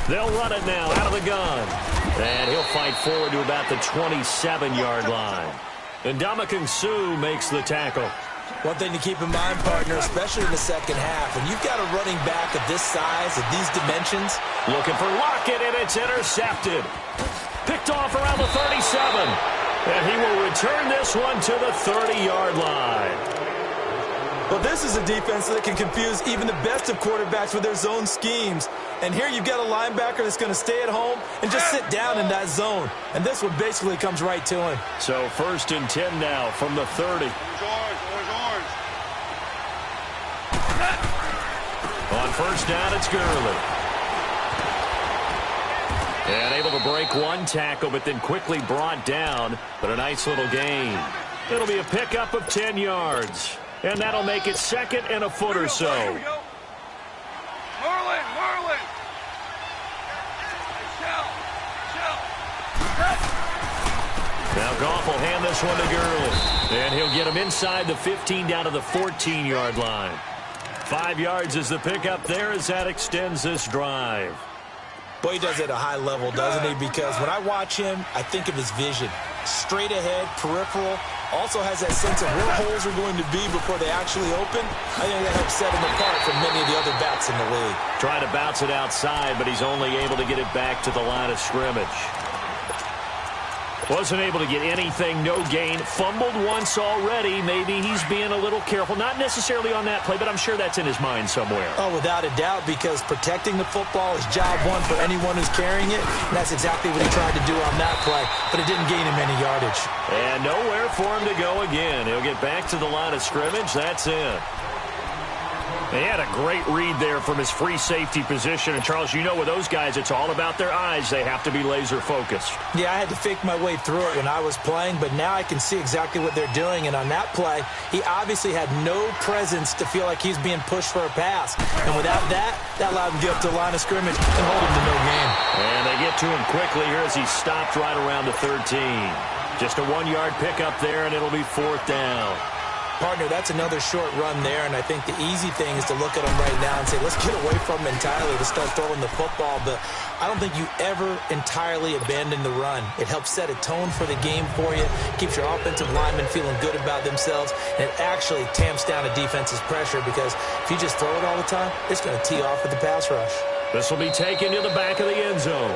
They'll run it now out of the gun. And he'll fight forward to about the 27-yard line. And Ndamukong Suh makes the tackle. One thing to keep in mind, partner, especially in the second half, when you've got a running back of this size, of these dimensions. Looking for Lockett, and it's intercepted. Picked off around the 37. And he will return this one to the 30-yard line. Well, this is a defense that can confuse even the best of quarterbacks with their zone schemes. And here you've got a linebacker that's going to stay at home and just sit down in that zone. And this one basically comes right to him. So 1st and 10 now from the 30. Orange. On 1st down, it's Gurley. And able to break one tackle, but then quickly brought down. But a nice little gain. It'll be a pickup of 10 yards. And that'll make it 2nd and a foot or so. Here we go. Merlin. Now Goff will hand this one to Gurley. And he'll get him inside the 15 down to the 14-yard line. 5 yards is the pickup there as that extends this drive. Boy, he does it at a high level, doesn't he? Because when I watch him, I think of his vision. Straight ahead, peripheral. Also has that sense of where holes are going to be before they actually open. I think that helps set him apart from many of the other backs in the league. Trying to bounce it outside, but he's only able to get it back to the line of scrimmage. Wasn't able to get anything, no gain. Fumbled once already. Maybe he's being a little careful. Not necessarily on that play, but I'm sure that's in his mind somewhere. Oh, without a doubt, because protecting the football is job one for anyone who's carrying it. And that's exactly what he tried to do on that play, but it didn't gain him any yardage. And nowhere for him to go again. He'll get back to the line of scrimmage. That's it. They had a great read there from his free safety position. And, Charles, you know with those guys, it's all about their eyes. They have to be laser-focused. Yeah, I had to fake my way through it when I was playing, but now I can see exactly what they're doing. And on that play, he obviously had no presence to feel like he's being pushed for a pass. And without that, that allowed him to get up to the line of scrimmage and hold him to no gain. And they get to him quickly here as he stopped right around the 13. Just a 1-yard pickup there, and it'll be 4th down. Partner, that's another short run there, and I think the easy thing is to look at him right now and say, let's get away from him entirely to start throwing the football. But I don't think you ever entirely abandon the run. It helps set a tone for the game for you, keeps your offensive linemen feeling good about themselves, and it actually tamps down a defense's pressure because if you just throw it all the time, it's going to tee off with the pass rush. This will be taken to the back of the end zone.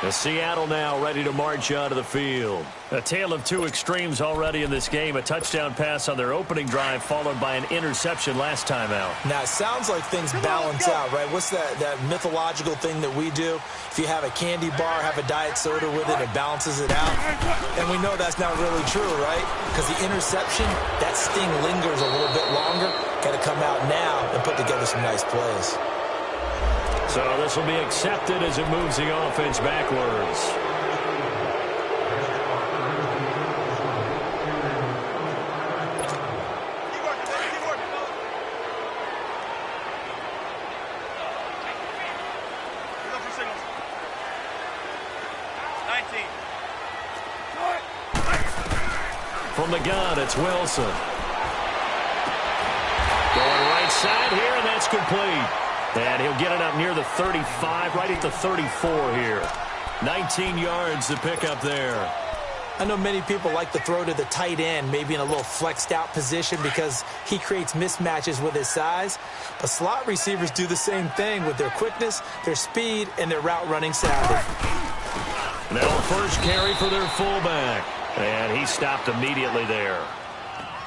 The Seattle now ready to march out of the field. A tale of two extremes already in this game. A touchdown pass on their opening drive followed by an interception last time out. Now, it sounds like things balance out, right? What's that mythological thing that we do? If you have a candy bar, have a diet soda with it, it balances it out. And we know that's not really true, right? Because the interception, that sting lingers a little bit longer. Got to come out now and put together some nice plays. So this will be accepted as it moves the offense backwards. From the gun, it's Wilson. Going right side here, and that's complete. And he'll get it up near the 35, right at the 34 here. 19 yards to pick up there. I know many people like to throw to the tight end, maybe in a little flexed out position because he creates mismatches with his size. But slot receivers do the same thing with their quickness, their speed, and their route running savvy. Now a first carry for their fullback. And he stopped immediately there.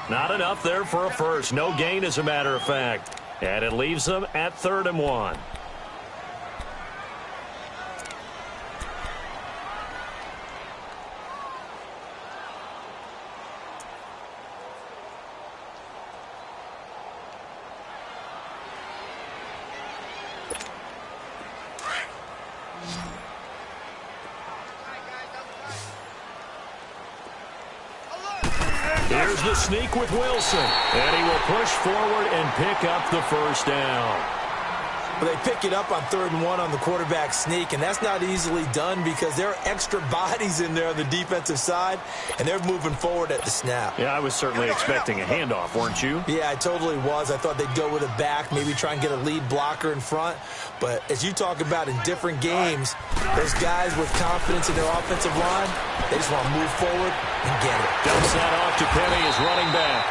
Not enough there for a first. No gain, as a matter of fact. And it leaves them at 3rd and 1. Here's the sneak with Wilson. And he will push forward and pick up the first down. Well, they pick it up on 3rd and 1 on the quarterback sneak, and that's not easily done because there are extra bodies in there on the defensive side, and they're moving forward at the snap. Yeah, I was certainly expecting a handoff, weren't you? Yeah, I totally was. I thought they'd go with a back, maybe try and get a lead blocker in front. But as you talk about in different games, those guys with confidence in their offensive line, they just want to move forward and get it. Dumps that off to Penny as running back.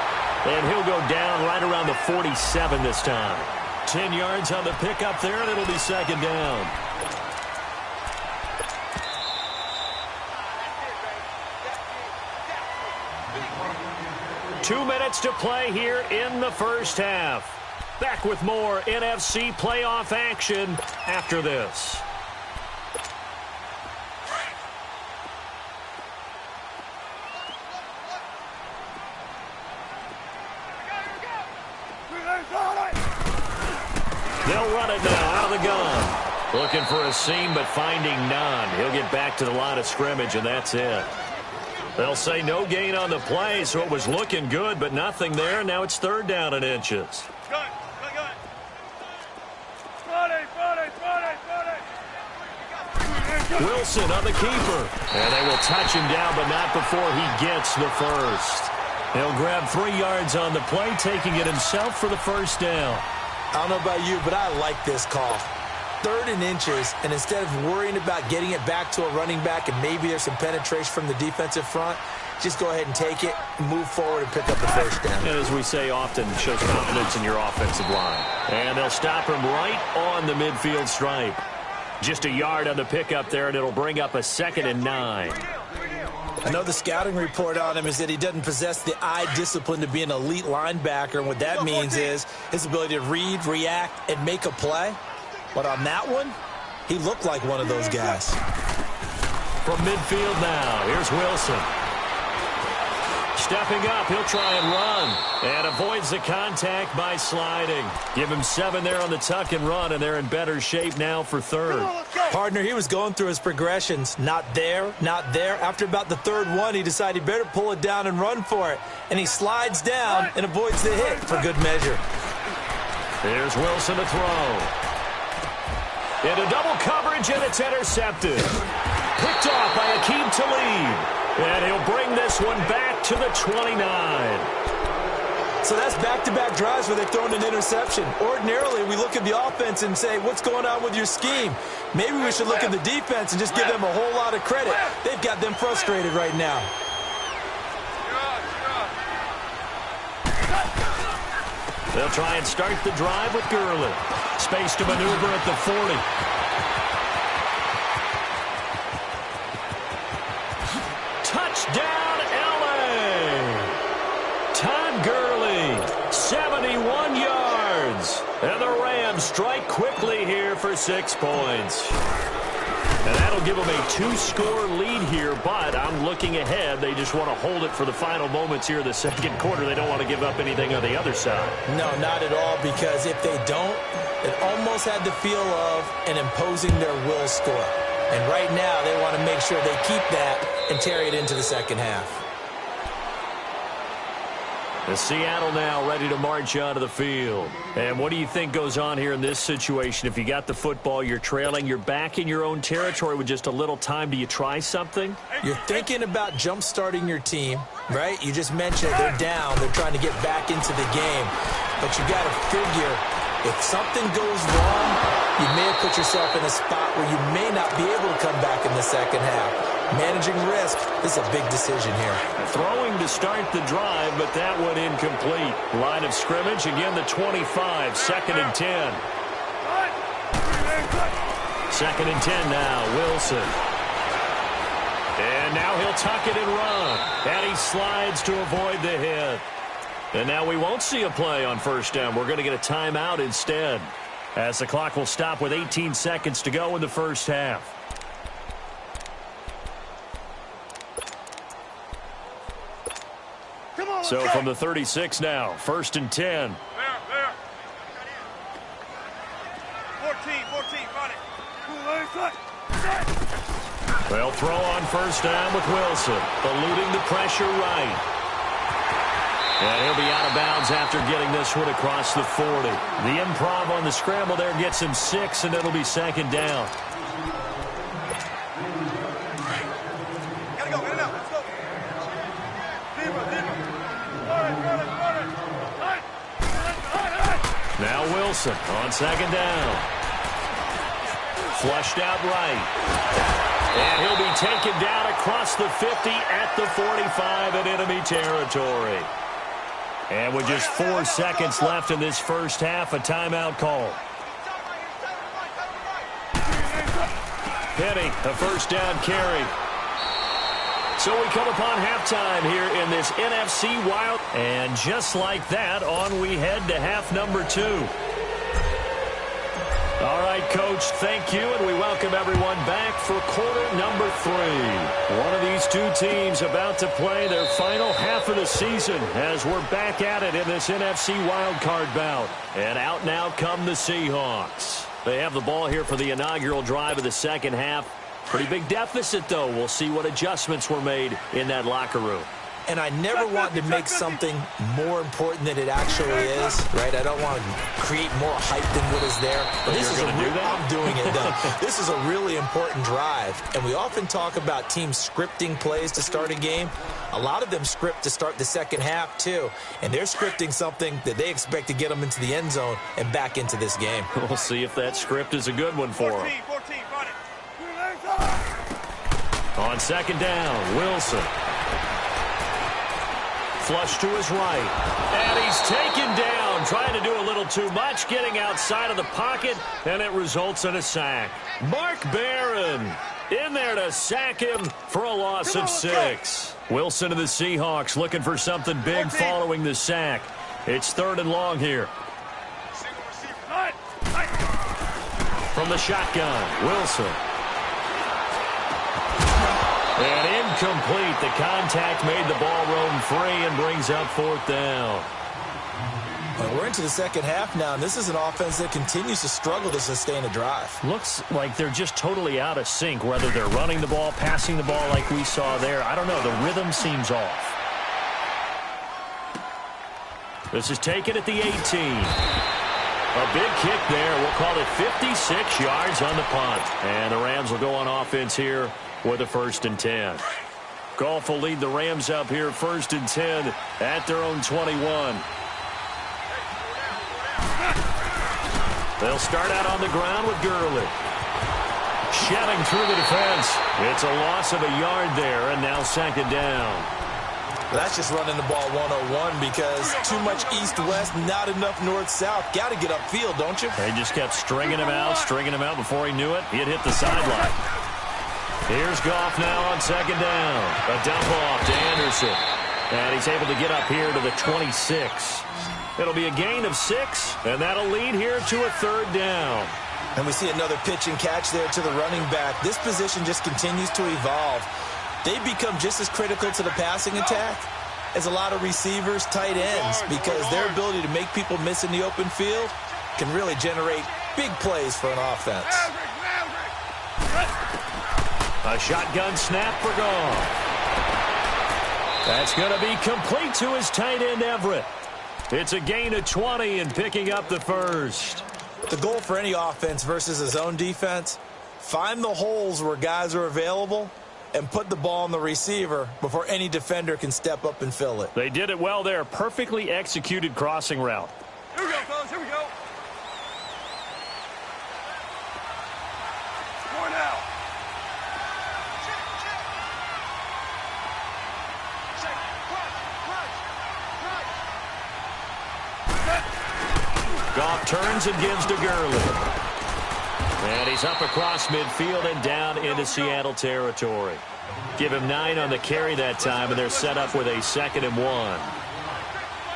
And he'll go down right around the 47 this time. 10 yards on the pickup there, and it'll be 2nd down. Two minutes to play here in the first half. Back with more NFC playoff action after this. They'll run it now out of the gun. Looking for a seam, but finding none. He'll get back to the line of scrimmage, and that's it. They'll say no gain on the play, so it was looking good, but nothing there. Now it's 3rd down and inches. Wilson on the keeper. And they will touch him down, but not before he gets the first. He'll grab 3 yards on the play, taking it himself for the first down. I don't know about you, but I like this call. 3rd and inches, and instead of worrying about getting it back to a running back and maybe there's some penetration from the defensive front, just go ahead and take it, move forward, and pick up the first down. And as we say often, shows confidence in your offensive line. And they'll stop him right on the midfield stripe. Just a yard on the pickup there, and it'll bring up a 2nd and 9. I know the scouting report on him is that he doesn't possess the eye discipline to be an elite linebacker, and what that means is his ability to read, react, and make a play. But on that one, he looked like one of those guys. From midfield now, here's Wilson. Stepping up, he'll try and run. And avoids the contact by sliding. Give him 7 there on the tuck and run, and they're in better shape now for 3rd. Partner, he was going through his progressions. Not there, not there. After about the 3rd one, he decided he better pull it down and run for it. And he slides down and avoids the hit for good measure. Here's Wilson to throw. Into double coverage, and it's intercepted. Picked off by Akeem Talib. And he'll bring this one back to the 29. So that's back-to-back drives where they've thrown an interception. Ordinarily, we look at the offense and say, what's going on with your scheme? Maybe we should look at the defense and just give them a whole lot of credit. They've got them frustrated right now. They'll try and start the drive with Gurley. Space to maneuver at the 40. Touchdown, L.A. Todd Gurley, 71 yards. And the Rams strike quickly here for 6 points. And that'll give them a 2-score lead here, but I'm looking ahead. They just want to hold it for the final moments here of the 2nd quarter. They don't want to give up anything on the other side. No, not at all, because if they don't, it almost had the feel of an imposing their will score. And right now, they want to make sure they keep that and carry it into the 2nd half. The Seattle now ready to march onto the field. And what do you think goes on here in this situation? If you got the football, you're trailing, you're back in your own territory with just a little time. Do you try something? You're thinking about jump-starting your team, right? You just mentioned they're down. They're trying to get back into the game. But you got to figure if something goes wrong, you may have put yourself in a spot where you may not be able to come back in the 2nd half. Managing risk, this is a big decision here. Throwing to start the drive, but that one incomplete. Line of scrimmage, again the 25, 2nd and 10. 2nd and 10 now, Wilson. And now he'll tuck it and run. And he slides to avoid the hit. And now we won't see a play on 1st down. We're going to get a timeout instead, as the clock will stop with 18 seconds to go in the 1st half. So from the 36 now, 1st and 10. There. 14, got it. They'll throw on 1st down with Wilson, eluding the pressure right. And he'll be out of bounds after getting this one across the 40. The improv on the scramble there gets him 6, and it'll be second down. Gotta go, get it out, let's go. Deeper. Now Wilson on second down. Flushed out right. And he'll be taken down across the 50 at the 45 in enemy territory. And with just 4 seconds left in this first half, a timeout call. Penny, a first down carry. So we come upon halftime here in this NFC Wild. And just like that, on we head to half number 2. All right, Coach, thank you, and we welcome everyone back for quarter number 3. One of these two teams about to play their final half of the season as we're back at it in this NFC wildcard bout. And out now come the Seahawks. They have the ball here for the inaugural drive of the second half. Pretty big deficit, though. We'll see what adjustments were made in that locker room. And I never want to make something more important than it actually is, right? I don't want to create more hype than what is there. But this is I'm doing it, though. This is a really important drive. And we often talk about teams scripting plays to start a game. A lot of them script to start the second half, too. And they're scripting something that they expect to get them into the end zone and back into this game. We'll see if that script is a good one for them. 14, run it. On second down, Wilson. Flush to his right. And he's taken down, trying to do a little too much, getting outside of the pocket, and it results in a sack. Mark Barron in there to sack him for a loss of 6. Wilson and the Seahawks looking for something big following the sack. It's 3rd and long here. From the shotgun, Wilson. And incomplete. The contact made the ball roam free and brings up 4th down. Well, we're into the second half now, and this is an offense that continues to struggle to sustain a drive. Looks like they're just totally out of sync, whether they're running the ball, passing the ball like we saw there. I don't know. The rhythm seems off. This is taken at the 18. A big kick there. We'll call it 56 yards on the punt. And the Rams will go on offense here with a 1st and 10. Goff will lead the Rams up here 1st and 10 at their own 21. They'll start out on the ground with Gurley. Shelling through the defense. It's a loss of a yard there, and now 2nd down. That's just running the ball 101 because too much east-west, not enough north-south. Got to get upfield, don't you? They just kept stringing him out before he knew it. He'd hit the sideline. Here's Goff now on 2nd down. A dump off to Anderson. And he's able to get up here to the 26. It'll be a gain of 6, and that'll lead here to a 3rd down. And we see another pitch and catch there to the running back. This position just continues to evolve. They become just as critical to the passing attack as a lot of receivers, tight ends, because their ability to make people miss in the open field can really generate big plays for an offense. A shotgun snap for Goff. That's going to be complete to his tight end, Everett. It's a gain of 20 and picking up the 1st. The goal for any offense versus a zone defense, find the holes where guys are available and put the ball on the receiver before any defender can step up and fill it. They did it well there. Perfectly executed crossing route. Here we go, fellas. Here we go. Score now. Goff turns and gives to Gurley. And he's up across midfield and down into Seattle territory. Give him 9 on the carry that time, and they're set up with a 2nd and 1.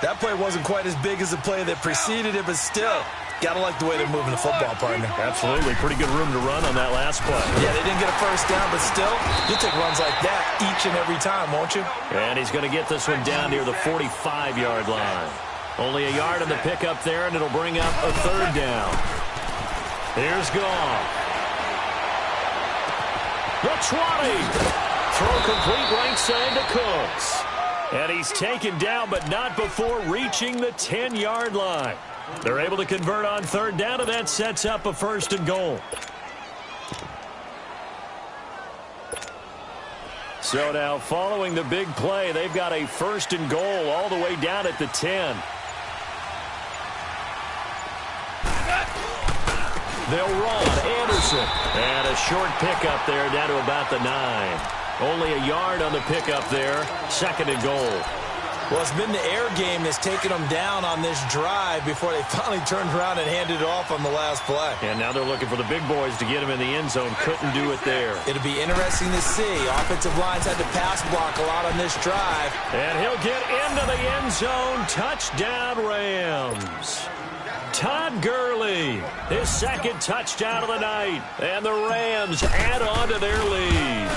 That play wasn't quite as big as the play that preceded it, but still, gotta like the way they're moving the football, partner. Absolutely. Pretty good room to run on that last play. Yeah, they didn't get a 1st down, but still, you'll take runs like that each and every time, won't you? And he's going to get this one down near the 45-yard line. Only a yard on the pickup there, and it'll bring up a 3rd down. Here's Goff. The 20. Throw complete right side to Cooks. And he's taken down, but not before reaching the 10-yard line. They're able to convert on third down, and that sets up a 1st and goal. So now, following the big play, they've got a 1st and goal all the way down at the 10. They'll run. Anderson. And a short pickup there down to about the 9. Only a yard on the pickup there. 2nd and goal. Well, it's been the air game that's taken them down on this drive before they finally turned around and handed it off on the last play. And now they're looking for the big boys to get him in the end zone. Couldn't do it there. It'll be interesting to see. Offensive lines had to pass block a lot on this drive. And he'll get into the end zone. Touchdown, Rams. Todd Gurley, his 2nd touchdown of the night. And the Rams add on to their lead.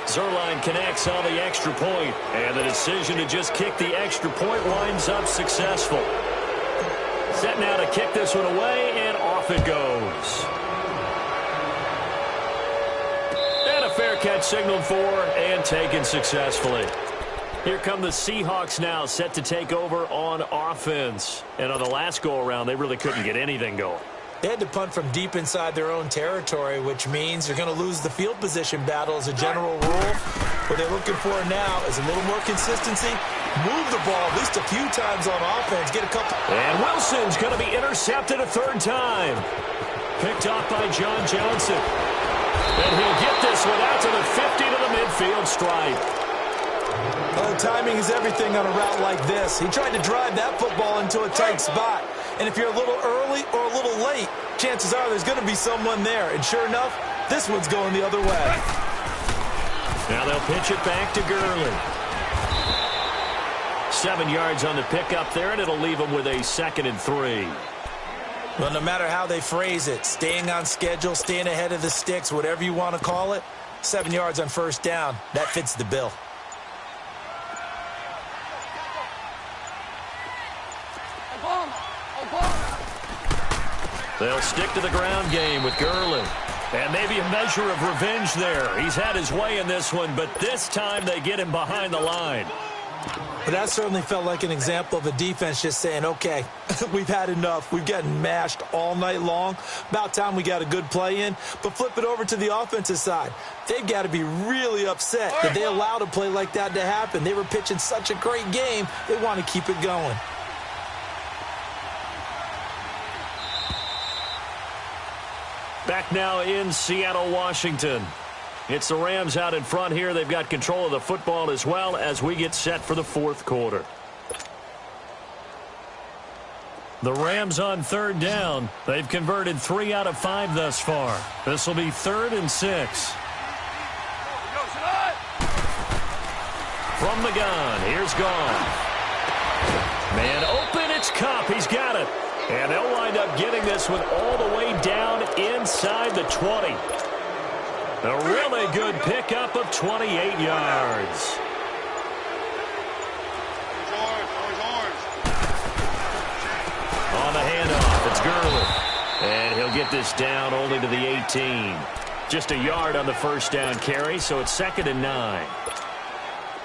Zuerlein connects on the extra point, and the decision to just kick the extra point winds up successful. Set now to kick this one away, and off it goes. And a fair catch signaled for and taken successfully. Here come the Seahawks now, set to take over on offense. And on the last go-around, they really couldn't get anything going. They had to punt from deep inside their own territory, which means they're going to lose the field position battle as a general rule. What they're looking for now is a little more consistency. Move the ball at least a few times on offense. Get a couple. And Wilson's going to be intercepted a 3rd time. Picked off by John Johnson. And he'll get this one out to the 50 to the midfield stripe. Oh, timing is everything on a route like this. He tried to drive that football into a tight spot. And if you're a little early or a little late, chances are there's going to be someone there. And sure enough, this one's going the other way. Now they'll pitch it back to Gurley. 7 yards on the pickup there, and it'll leave them with a 2nd and 3. Well, no matter how they phrase it, staying on schedule, staying ahead of the sticks, whatever you want to call it, 7 yards on 1st down, that fits the bill. They'll stick to the ground game with Gurley. And maybe a measure of revenge there. He's had his way in this one, but this time they get him behind the line. But that certainly felt like an example of a defense just saying, okay, we've had enough. We've gotten mashed all night long. About time we got a good play in. But flip it over to the offensive side. They've got to be really upset that they allowed a play like that to happen. They were pitching such a great game, they want to keep it going. Back now in Seattle, Washington. It's the Rams out in front here. They've got control of the football as well as we get set for the 4th quarter. The Rams on 3rd down. They've converted 3 out of 5 thus far. This will be 3rd and 6. From the gun, here's Gone. Man open, it's Kupp. He's got it. And they'll wind up getting this one all the way down inside the 20. A really good pickup of 28 yards. On the handoff, it's Gurley. And he'll get this down only to the 18. Just a yard on the 1st down carry, so it's 2nd and 9.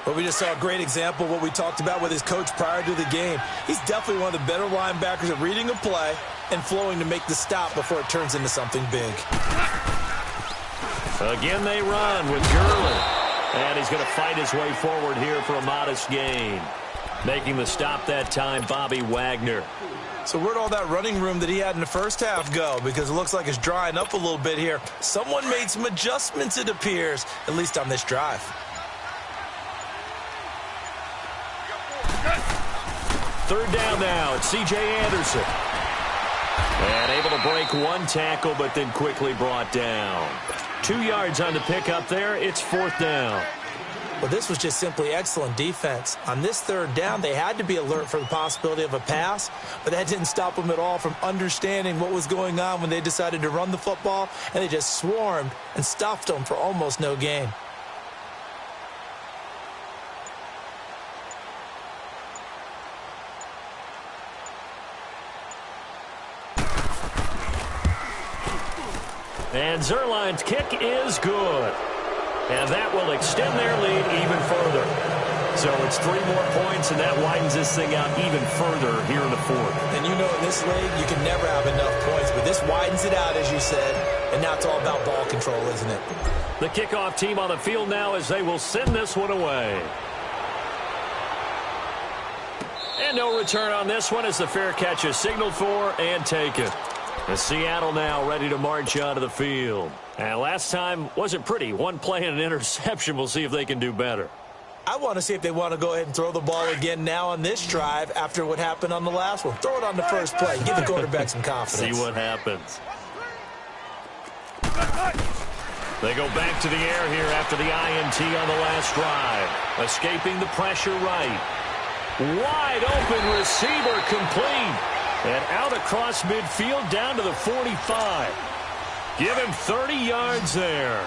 But we just saw a great example of what we talked about with his coach prior to the game. He's definitely one of the better linebackers at reading a play and flowing to make the stop before it turns into something big. Again they run with Gurley. And he's going to fight his way forward here for a modest gain. Making the stop that time, Bobby Wagner. So where'd all that running room that he had in the 1st half go? Because it looks like it's drying up a little bit here. Someone made some adjustments, it appears, at least on this drive. 3rd down now. It's C.J. Anderson. And able to break one tackle, but then quickly brought down. 2 yards on the pickup there. It's 4th down. Well, this was just simply excellent defense. On this 3rd down, they had to be alert for the possibility of a pass, but that didn't stop them at all from understanding what was going on when they decided to run the football, and they just swarmed and stuffed them for almost no gain. And Zuerlein's kick is good. And that will extend their lead even further. So it's 3 more points, and that widens this thing out even further here in the fourth. And you know in this league, you can never have enough points, but this widens it out, as you said, and now it's all about ball control, isn't it? The kickoff team on the field now as they will send this one away. And no return on this one as the fair catch is signaled for and taken. And Seattle now ready to march onto the field. And last time wasn't pretty. One play and an interception. We'll see if they can do better. I want to see if they want to go ahead and throw the ball again now on this drive after what happened on the last one. Throw it on the first play. Give the quarterback some confidence. See what happens. They go back to the air here after the INT on the last drive. Escaping the pressure right. Wide open receiver complete. And out across midfield down to the 45. Give him 30 yards there.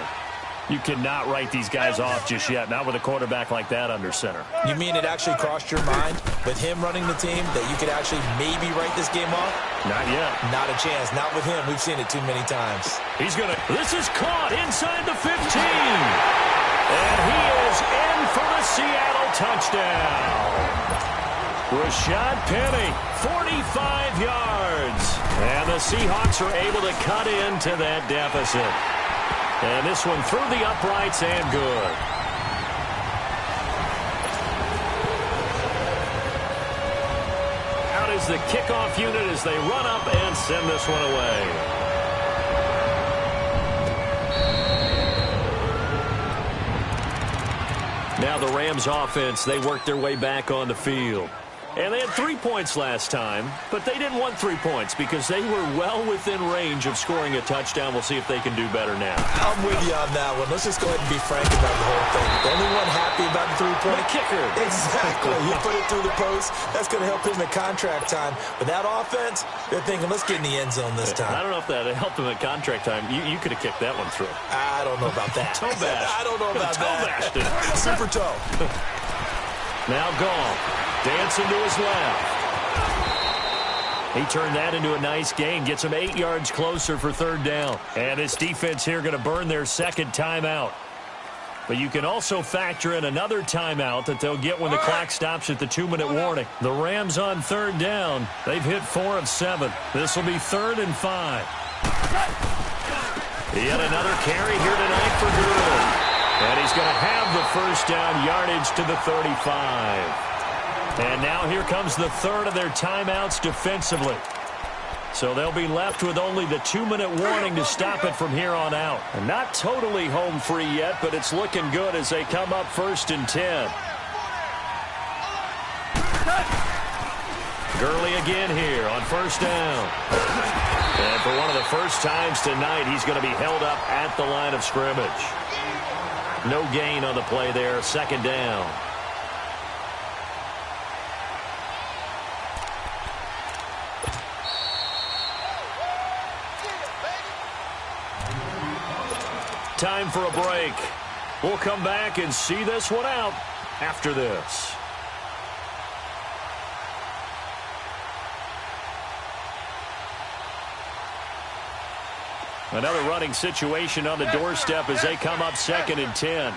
You cannot write these guys off just yet, not with a quarterback like that under center. You mean it actually crossed your mind with him running the team that you could actually maybe write this game off? Not yet. Not a chance. Not with him. We've seen it too many times. He's going to... This is caught inside the 15. And he is in for the Seattle touchdown. Rashad Penny, 45 yards. And the Seahawks are able to cut into that deficit. And this one through the uprights and good. Out is the kickoff unit as they run up and send this one away. Now the Rams offense, they worked their way back on the field. And they had 3 points last time, but they didn't want 3 points because they were well within range of scoring a touchdown. We'll see if they can do better now. I'm with you on that one. Let's just go ahead and be frank about the whole thing. The only one happy about the 3-point kicker. Exactly. You put it through the post. That's going to help him at contract time. But that offense, they're thinking, let's get in the end zone this time. I don't know if that helped him at contract time. You could have kicked that one through. I don't know about that. Toe bash. I don't know about toe bashed it. Super toe. Now Goff. Dancing to his left. He turned that into a nice gain. Gets him 8 yards closer for third down. And his defense here going to burn their second timeout. But you can also factor in another timeout that they'll get when the clock stops at the 2-minute warning. The Rams on third down. They've hit 4 of 7. This will be 3rd and 5. Yet another carry here tonight for good. And he's going to have the first down yardage to the 35. And now here comes the third of their timeouts defensively. So they'll be left with only the 2-minute warning to stop it from here on out. And not totally home free yet, but it's looking good as they come up 1st and 10. Gurley again here on 1st down. And for one of the first times tonight, he's going to be held up at the line of scrimmage. No gain on the play there, 2nd down. Time for a break. We'll come back and see this one out after this. Another running situation on the doorstep as they come up 2nd and 10.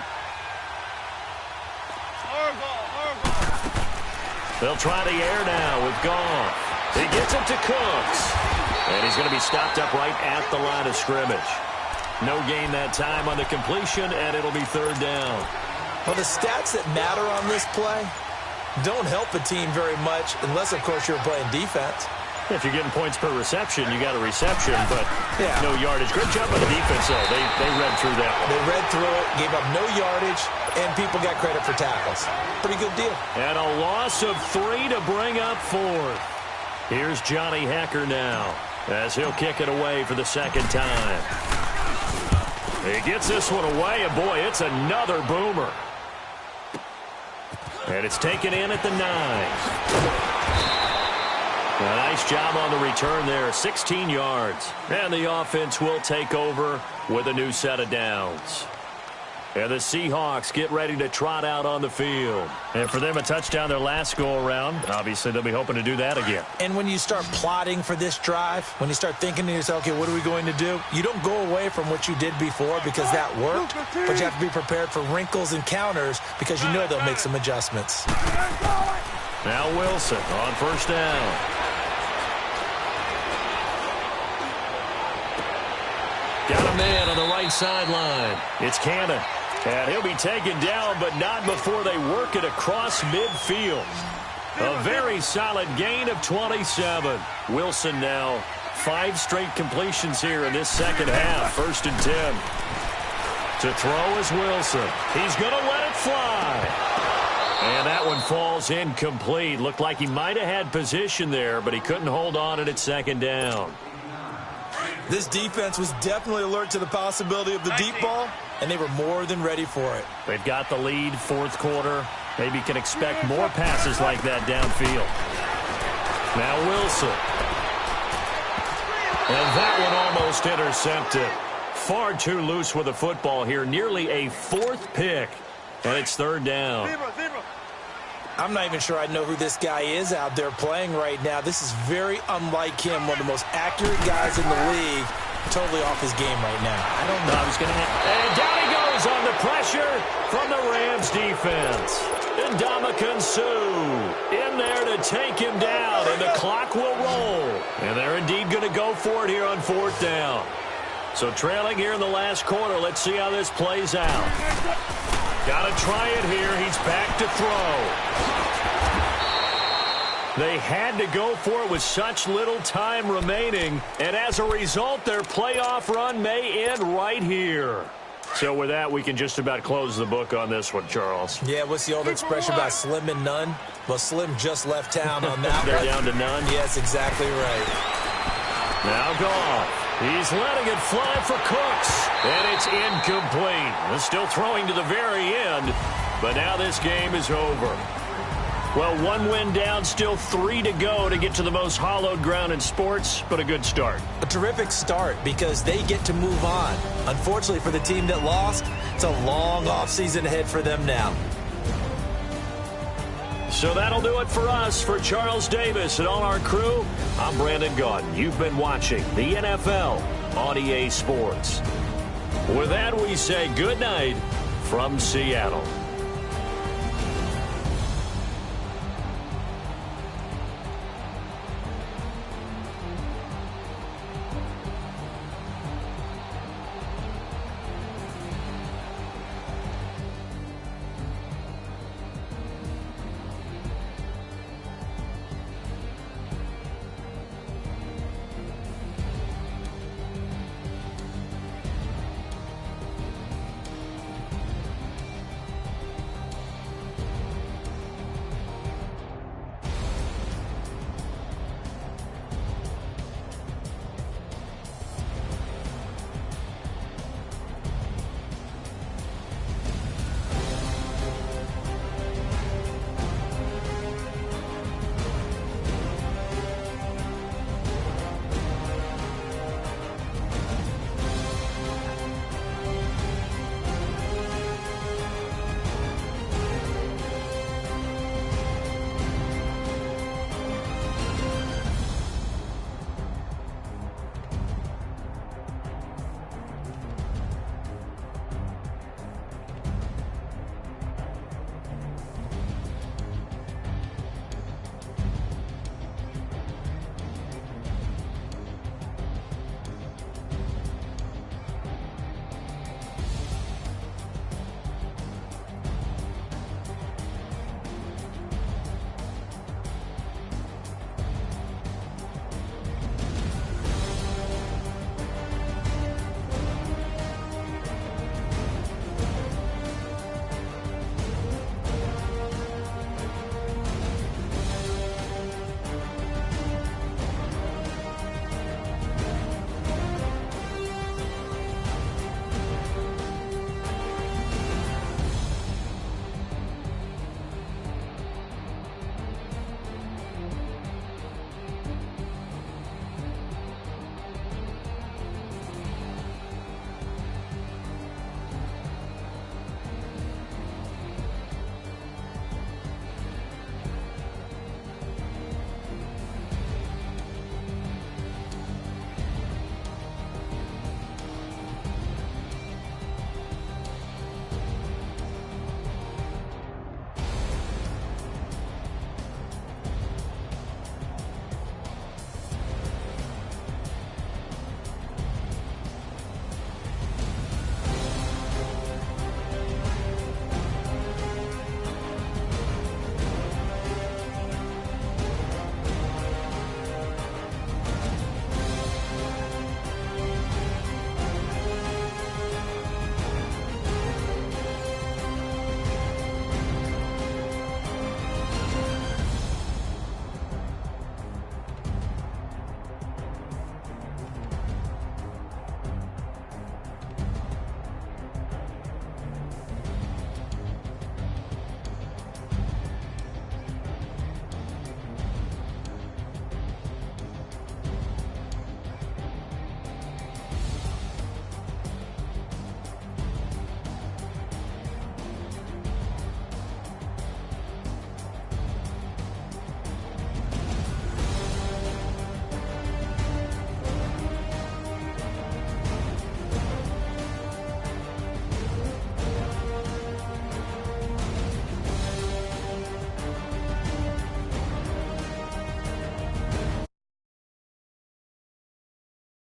They'll try the air now with Goff. He gets it to Cooks. And he's going to be stopped up right at the line of scrimmage. No gain that time on the completion, and it'll be 3rd down. Well, the stats that matter on this play don't help a team very much unless, of course, you're playing defense. If you're getting points per reception, you got a reception, but no yardage. Great job by the defense, though. They read through that one. They read through it, gave up no yardage, and people got credit for tackles. Pretty good deal. And a loss of 3 to bring up 4th. Here's Johnny Hecker now as he'll kick it away for the 2nd time. He gets this one away, and boy, it's another boomer. And it's taken in at the 9. A nice job on the return there, 16 yards. And the offense will take over with a new set of downs. And the Seahawks get ready to trot out on the field. And for them, a touchdown their last go-around. Obviously, they'll be hoping to do that again. And when you start plotting for this drive, when you start thinking to yourself, okay, what are we going to do? You don't go away from what you did before because that worked, but you have to be prepared for wrinkles and counters because you know they'll make some adjustments. Now Wilson on first down. Got a man on the right sideline. It's Cannon. And he'll be taken down, but not before they work it across midfield. A very solid gain of 27. Wilson now 5 straight completions here in this second half. 1st and 10. To throw is Wilson. He's going to let it fly. And that one falls incomplete. Looked like he might have had position there, but he couldn't hold on at 2nd down. This defense was definitely alert to the possibility of the deep ball, and they were more than ready for it. They've got the lead, 4th quarter. Maybe can expect more passes like that downfield. Now Wilson. And that one almost intercepted. Far too loose with the football here. Nearly a 4th pick. And it's 3rd down. I'm not even sure I know who this guy is out there playing right now. This is very unlike him, one of the most accurate guys in the league. Totally off his game right now. I don't know. He's going to and down he goes on the pressure from the Rams defense. And Ndamukong Suh in there to take him down, and the clock will roll. And they're indeed going to go for it here on 4th down. So trailing here in the last quarter. Let's see how this plays out. Got to try it here. He's back to throw. They had to go for it with such little time remaining, and as a result, their playoff run may end right here. So with that, we can just about close the book on this one, Charles. Yeah, what's the old expression about slim and none? Well, Slim just left town on that They're one. down to none? Yes, exactly right. Now Goff. He's letting it fly for Cooks, and it's incomplete. He's still throwing to the very end, but now this game is over. Well, 1 win down, still 3 to go to get to the most hallowed ground in sports, but a good start. A terrific start because they get to move on. Unfortunately for the team that lost, it's a long offseason ahead for them now. So that'll do it for us. For Charles Davis and all our crew, I'm Brandon Gaudin. You've been watching the NFL on EA Sports. With that, we say good night from Seattle.